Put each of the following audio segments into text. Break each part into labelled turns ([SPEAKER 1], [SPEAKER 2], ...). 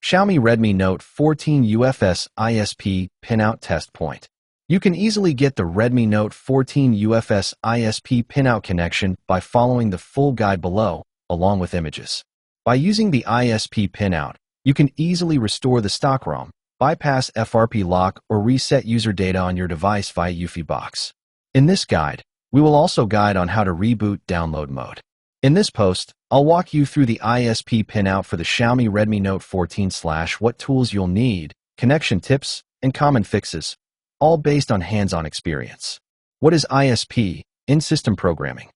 [SPEAKER 1] Xiaomi Redmi Note 14 UFS ISP PinOUT Test Point. You can easily get the Redmi Note 14 UFS ISP PinOUT connection by following the full guide below, along with images. By using the ISP PinOUT, you can easily restore the stock ROM, bypass FRP lock, or reset user data on your device via UFS box. In this guide, we will also guide on how to reboot download mode. In this post, I'll walk you through the ISP PinOUT for the Xiaomi Redmi Note 14 / what tools you'll need, connection tips, and common fixes, all based on hands-on experience. What is ISP? In-system programming.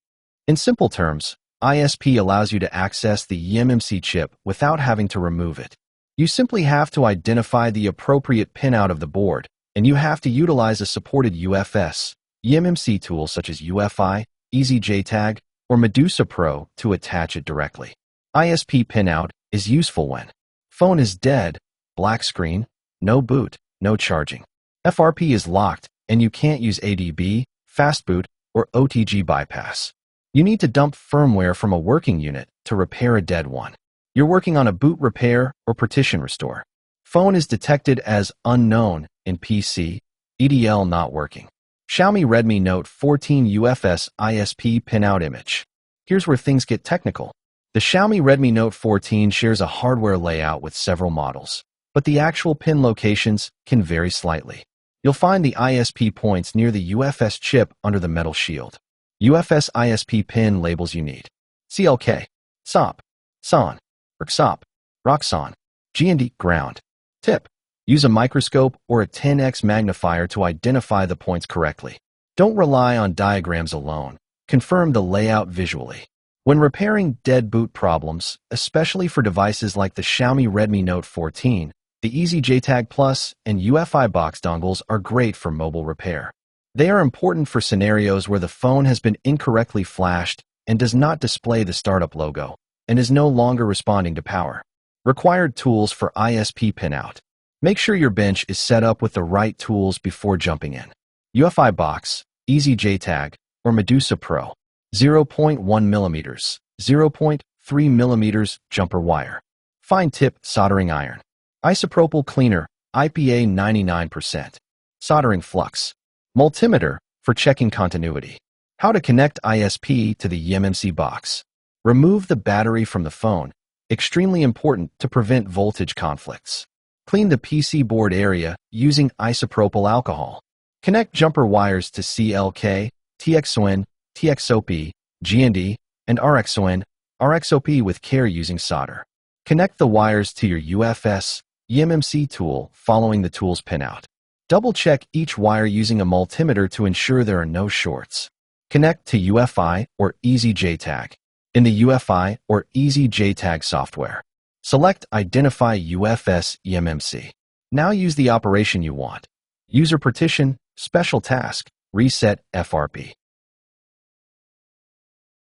[SPEAKER 1] In simple terms, ISP allows you to access the eMMC chip without having to remove it. You simply have to identify the appropriate pinout of the board, and you have to utilize a supported UFS, eMMC tool such as UFI, EasyJTag, or Medusa Pro to attach it directly. ISP PinOUT is useful when phone is dead, black screen, no boot, no charging. FRP is locked, and you can't use ADB, fastboot, or OTG bypass. You need to dump firmware from a working unit to repair a dead one. You're working on a boot repair or partition restore. Phone is detected as unknown in PC, EDL not working. Xiaomi Redmi Note 14 UFS ISP PinOUT image. Here's where things get technical. The Xiaomi Redmi Note 14 shares a hardware layout with several models, but the actual pin locations can vary slightly. You'll find the ISP points near the UFS chip under the metal shield. UFS ISP pin labels you need: CLK, SOP, SON, RXOP, ROXON, GND, ground. Tip: use a microscope or a 10x magnifier to identify the points correctly. Don't rely on diagrams alone. Confirm the layout visually. When repairing dead boot problems, especially for devices like the Xiaomi Redmi Note 14, the EasyJTag Plus and UFI box dongles are great for mobile repair. They are important for scenarios where the phone has been incorrectly flashed and does not display the startup logo and is no longer responding to power. Required tools for ISP PinOUT. Make sure your bench is set up with the right tools before jumping in. UFI box, EasyJTag, or Medusa Pro. 0.1 mm, 0.3 mm jumper wire. Fine tip soldering iron. Isopropyl cleaner, IPA 99%. Soldering flux. Multimeter for checking continuity. How to connect ISP to the eMMC box. Remove the battery from the phone. Extremely important to prevent voltage conflicts. Clean the PC board area using isopropyl alcohol. Connect jumper wires to CLK, TXON, TXOP, GND, and RXON, RXOP with care using solder. Connect the wires to your UFS, eMMC tool following the tool's pinout. Double-check each wire using a multimeter to ensure there are no shorts. Connect to UFI or EasyJTag. In the UFI or EasyJTag software, select Identify UFS eMMC. Now use the operation you want. User partition, special task, reset FRP.